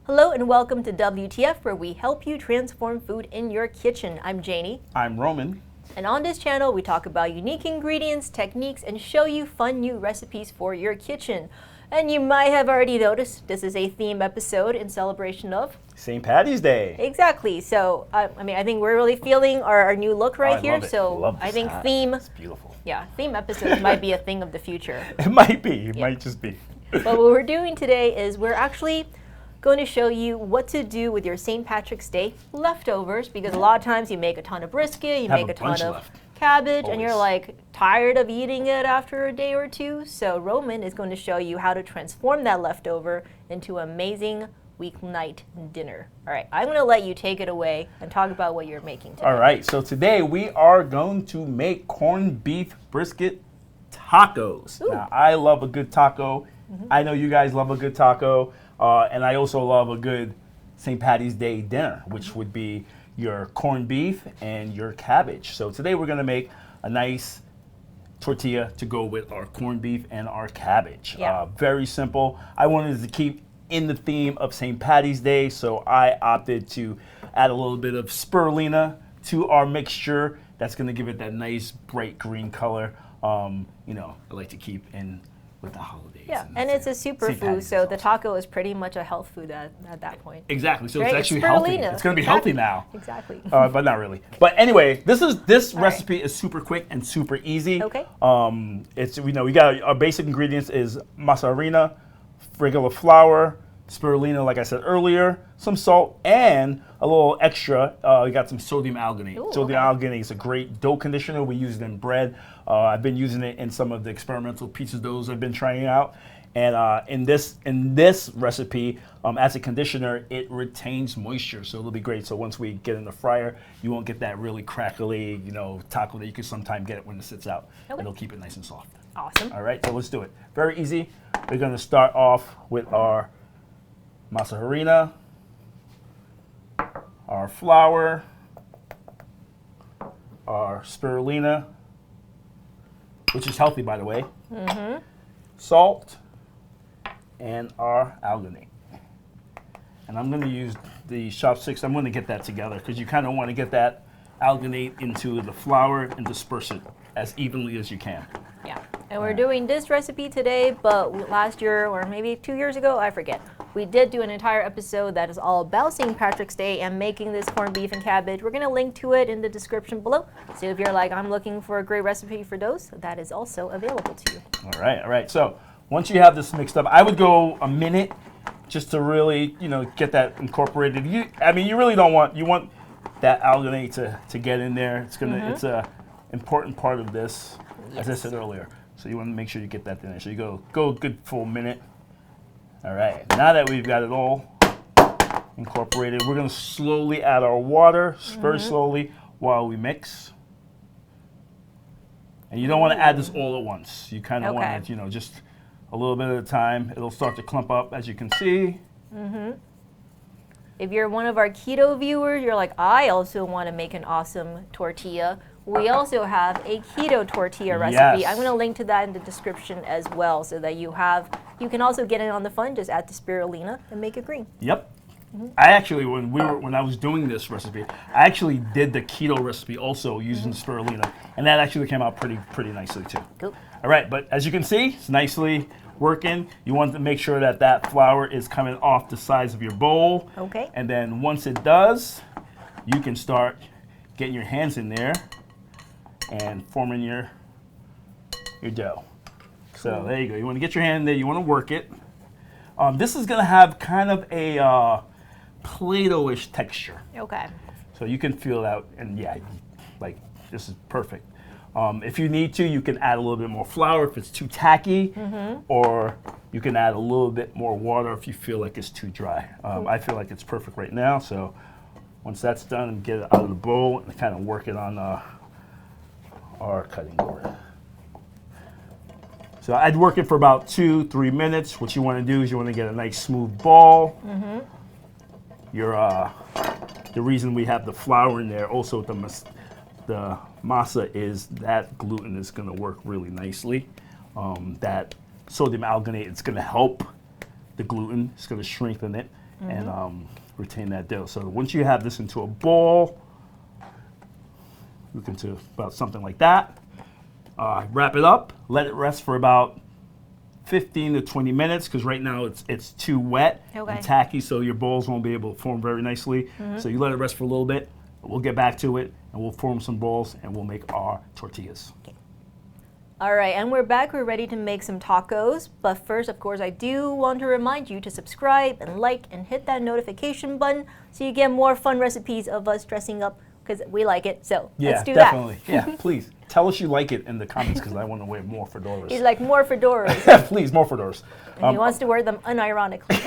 Hello and welcome to WTF, where we help you transform food in your kitchen. I'm Janie. I'm Roman. And on this channel, we talk about unique ingredients, techniques, and show you fun new recipes for your kitchen. And you might have already noticed this is a theme episode in celebration of St. Patty's Day. Exactly. So, I think we're really feeling our new look right here. Love it. So, Love I think hat. theme. It's beautiful. Yeah, theme episodes might be a thing of the future. It might be. It might just be. But what we're doing today is we're actually going to show you what to do with your St. Patrick's Day leftovers, because a lot of times you make a ton of brisket, you make a ton of cabbage, and you're like tired of eating it after a day or two. So Roman is going to show you how to transform that leftover into an amazing weeknight dinner. All right, I'm going to let you take it away and talk about what you're making today. All right, so today we are going to make corned beef brisket tacos. Ooh. Now, I love a good taco. I know you guys love a good taco. And I also love a good St. Patty's Day dinner, which would be your corned beef and your cabbage. So today we're going to make a nice tortilla to go with our corned beef and our cabbage. Yeah. Very simple. I wanted to keep in the theme of St. Patty's Day, so I opted to add a little bit of spirulina to our mixture. That's going to give it that nice bright green color. I like to keep in with the holidays. Yeah, and it's a superfood, so the taco is pretty much a health food at that point. Exactly, so Right? it's actually It's healthy. spirulina. It's going to be Exactly. healthy now. Exactly. But not really. But anyway, this All right. recipe is super quick and super easy. Okay. We got our basic ingredients is mozzarella, regular flour, spirulina, like I said earlier, some salt, and a little extra. We got some sodium alginate. Ooh, Sodium okay. alginate is a great dough conditioner. We use it in bread. I've been using it in some of the experimental pizza doughs I've been trying out. And in this recipe, as a conditioner, it retains moisture, so it'll be great. So once we get in the fryer, you won't get that really crackly, taco that you can sometimes get when it sits out. Okay. It'll keep it nice and soft. Awesome. All right, so let's do it. Very easy. We're going to start off with our mozzarella, our flour, our spirulina, which is healthy, by the way, salt, and our alginate. And I'm going to use the chopsticks. I'm going to get that together because you kind of want to get that alginate into the flour and disperse it as evenly as you can. Yeah, and we're doing this recipe today, but last year or maybe 2 years ago, I forget, we did do an entire episode that is all about St. Patrick's Day and making this corned beef and cabbage. We're going to link to it in the description below. So if you're like, I'm looking for a great recipe for those, that is also available to you. All right. So once you have this mixed up, I would go a minute just to really, get that incorporated. You really don't want, you want that alginate to get in there. It's a important part of this, as I said earlier. So you want to make sure you get that in there. So you go a good full minute. All right, now that we've got it all incorporated, we're going to slowly add our water, very slowly, while we mix. And you don't want to add this all at once. You kind of want it, just a little bit at a time. It'll start to clump up, as you can see. If you're one of our keto viewers, you're like, I also want to make an awesome tortilla. We also have a keto tortilla recipe. Yes. I'm going to link to that in the description as well, so that you can also get in on the fun. Just add the spirulina and make it green. Yep. I actually, when I was doing this recipe, I actually did the keto recipe also using spirulina, and that actually came out pretty nicely too. Cool. All right, but as you can see, it's nicely working. You want to make sure that flour is coming off the sides of your bowl. Okay. And then once it does, you can start getting your hands in there and forming your dough. So there you go. You want to get your hand in there. You want to work it. This is going to have kind of a Play-Doh-ish texture. Okay. So you can feel that, and yeah, like this is perfect. If you need to, you can add a little bit more flour if it's too tacky, or you can add a little bit more water if you feel like it's too dry. I feel like it's perfect right now, so once that's done, get it out of the bowl and kind of work it on our cutting board. So I'd work it for about 2-3 minutes. What you want to do is you want to get a nice smooth ball. The reason we have the flour in there, also the masa, is that gluten is going to work really nicely. That sodium alginate, it's going to help the gluten. It's going to strengthen it. and retain that dough. So once you have this into a bowl, look into about something like that. Wrap it up, let it rest for about 15 to 20 minutes because right now it's too wet and tacky, so your balls won't be able to form very nicely. So you let it rest for a little bit. We'll get back to it and we'll form some balls and we'll make our tortillas. Okay. All right, and we're back. We're ready to make some tacos. But first, of course, I do want to remind you to subscribe and like and hit that notification button so you get more fun recipes of us dressing up because we like it. So let's do definitely. that. Yeah, please. Tell us you like it in the comments because I want to wear more fedoras. He's like, more fedoras. Please, more fedoras. And he wants to wear them unironically.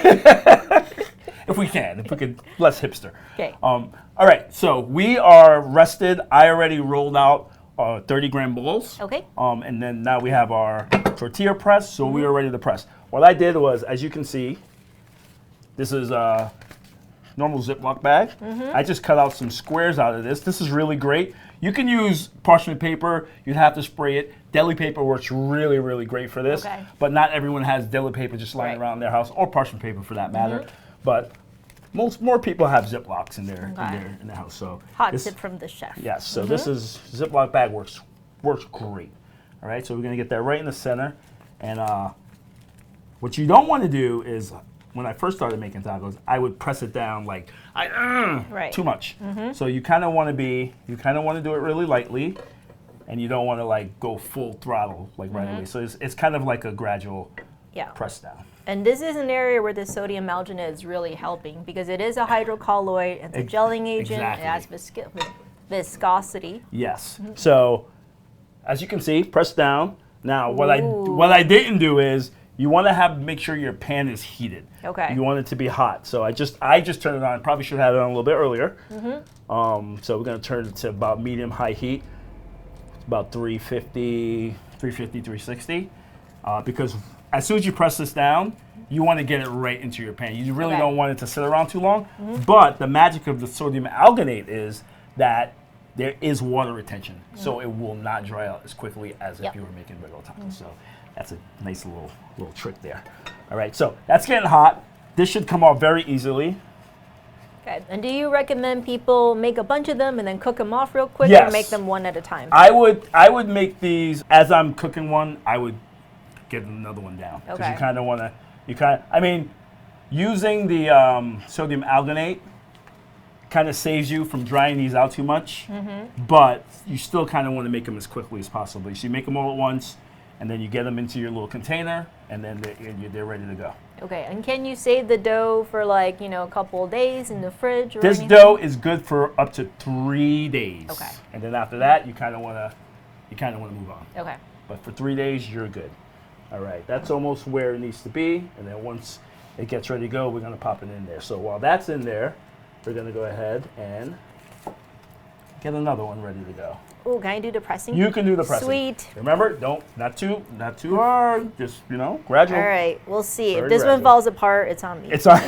If we could, less hipster. Okay. All right, so we are rested. I already rolled out 30-gram balls. Okay. And then now we have our tortilla press, so we are ready to press. What I did was, as you can see, this is a normal Ziploc bag. I just cut out some squares out of this. This is really great. You can use parchment paper. You'd have to spray it. Deli paper works really, really great for this. Okay. But not everyone has deli paper just lying around their house, or parchment paper for that matter. But more people have Ziplocs in their house. So hot tip from the chef. Yes. So this is Ziploc bag works great. All right. So we're gonna get that right in the center. And what you don't want to do is, when I first started making tacos, I would press it down like too much. So you kind of want to do it really lightly, and you don't want to like go full throttle like right away. So it's kind of like a gradual press down. And this is an area where the sodium alginate is really helping because it is a hydrocolloid, it's a gelling agent, it adds viscosity. Yes. So as you can see, press down. Now what I didn't do is, you want to make sure your pan is heated. Okay. You want it to be hot. So I just turned it on. Probably should have had it on a little bit earlier. So we're going to turn it to about medium-high heat. It's about 350, 360. Because as soon as you press this down, you want to get it right into your pan. You really don't want it to sit around too long. But the magic of the sodium alginate is that there is water retention. So it will not dry out as quickly as if you were making regular tacos. So that's a nice little trick there. All right, so that's getting hot. This should come off very easily. Okay, and do you recommend people make a bunch of them and then cook them off real quick, Yes. or make them one at a time? I would make these, as I'm cooking one, I would get another one down. Because you kind of want to, using the sodium alginate kind of saves you from drying these out too much, but you still kind of want to make them as quickly as possible. So you make them all at once, and then you get them into your little container, and then they're ready to go. Okay, and can you save the dough for like, a couple of days in the fridge or This anything? dough is good for up to 3 days. Okay. And then after that, you kind of want to move on. Okay. But for 3 days, you're good. All right, that's almost where it needs to be. And then once it gets ready to go, we're going to pop it in there. So while that's in there, we're going to go ahead and get another one ready to go. Oh, can I do the pressing? You can do the pressing. Sweet. Remember, not too hard. Just, gradual. All right, we'll see. Very If this one gradual. falls apart, it's on me. It's on.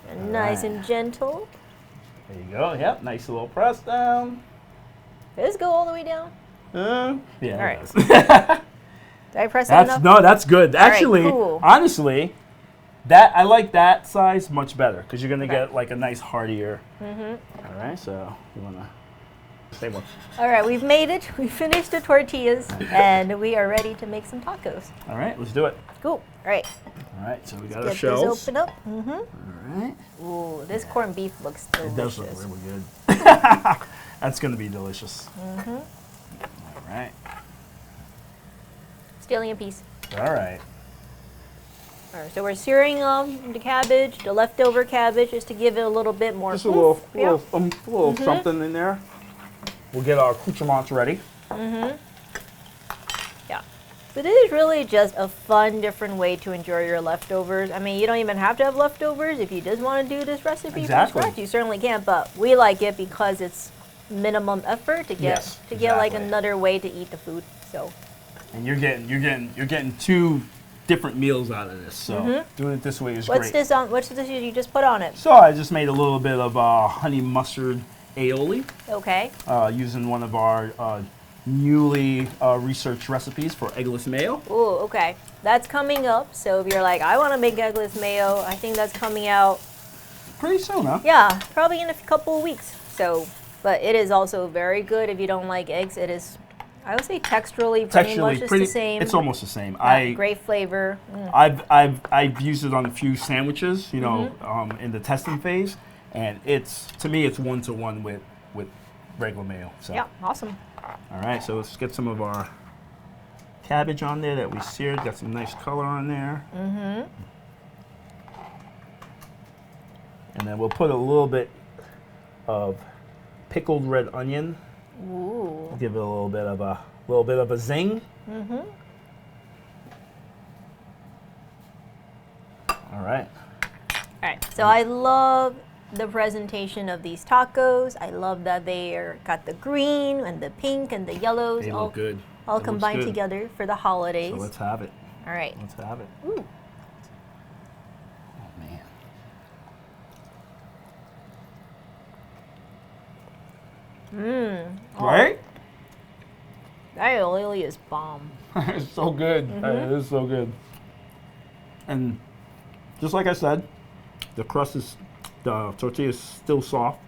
And nice and gentle. There you go. Yep, nice little press down. Does this go all the way down? Yeah. All right. it does. Did I press that enough? No, that's good. Actually, cool. honestly, I like that size much better because you're gonna get like a nice heartier. All right, so you wanna same one. All right, we've made it. We finished the tortillas, and we are ready to make some tacos. All right, let's do it. Cool. All right. All right, so we got our Get shells. this open up. All right. Ooh, this corned beef looks delicious. It does look really good. That's gonna be delicious. All right. Stealing a piece. All right. All right, so we're searing the cabbage, the leftover cabbage, just to give it a little bit more. Just a little something in there. We'll get our accoutrements ready. Yeah. But this is really just a fun, different way to enjoy your leftovers. I mean, you don't even have to have leftovers. If you just want to do this recipe from scratch, you certainly can. But we like it because it's minimum effort to get get like another way to eat the food. So. And you're getting 2 different meals out of this. So doing it this way is great. What's this you just put on it? So I just made a little bit of honey mustard aioli. Okay. Using one of our newly researched recipes for eggless mayo. Ooh, okay. That's coming up. So if you're like, I want to make eggless mayo, I think that's coming out Pretty soon, huh? yeah, probably in a couple of weeks. So, but it is also very good if you don't like eggs. It is, I would say texturally pretty much it's the same. It's almost the same. Yeah, great flavor. I've used it on a few sandwiches, you know, in the testing phase, and to me it's 1-to-1 with regular mayo. So. Yeah, awesome. All right, so let's get some of our cabbage on there that we seared. Got some nice color on there. And then we'll put a little bit of pickled red onion. Ooh. Give it a little bit of a zing. All right. All right. So I love the presentation of these tacos. I love that they got the green and the pink and the yellows They all look good. all It combined looks good. together for the holidays. So let's have it. All right. Let's have it. Ooh. Oh man. Oh, Right? that aioli is bomb. It's so good. It is so good. And just like I said, the tortilla is still soft,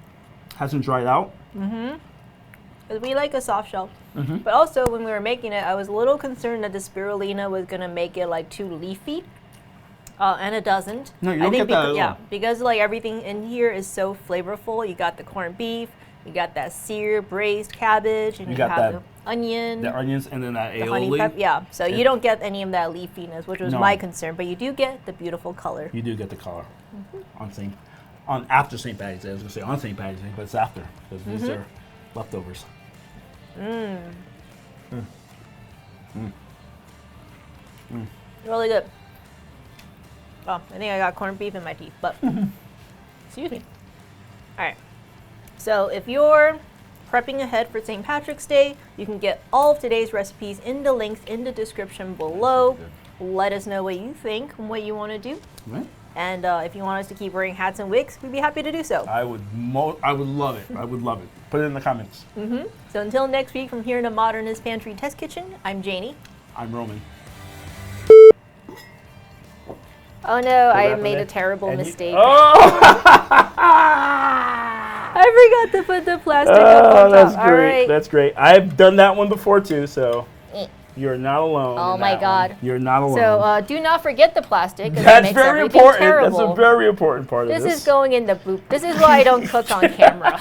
hasn't dried out. 'Cause we like a soft shell. But also when we were making it, I was a little concerned that the spirulina was gonna make it like too leafy. And it doesn't. No, you don't get that at all. Yeah, because like everything in here is so flavorful. You got the corned beef, you got that seared braised cabbage, and you got have that- the onion, The onions and then that the honey aioli. pepper. Yeah, so you don't get any of that leafiness, which was No. my concern. But you do get the beautiful color. You do get the color after St. Patty's Day. I was gonna say on St. Patty's Day, but it's after because these are leftovers. Really good. Oh, I think I got corned beef in my teeth, but excuse me. All right. So if you're prepping ahead for St. Patrick's Day, you can get all of today's recipes in the links in the description below. Let us know what you think and what you want to do. Right? And if you want us to keep wearing hats and wigs, we'd be happy to do so. I would love it. I would love it. Put it in the comments. So until next week from here in the Modernist Pantry Test Kitchen, I'm Janie. I'm Roman. Oh no, I wrap it made a in. terrible And mistake. Oh! I forgot to put the plastic up on top. That's All great. right. That's great. I've done that one before too, so Eh. you're not alone. Oh in my that God. one. You're not alone. So do not forget the plastic. 'Cause That's it makes very everything important. Terrible. That's a very important part of This this. is going in the boop. This is why I don't cook on camera.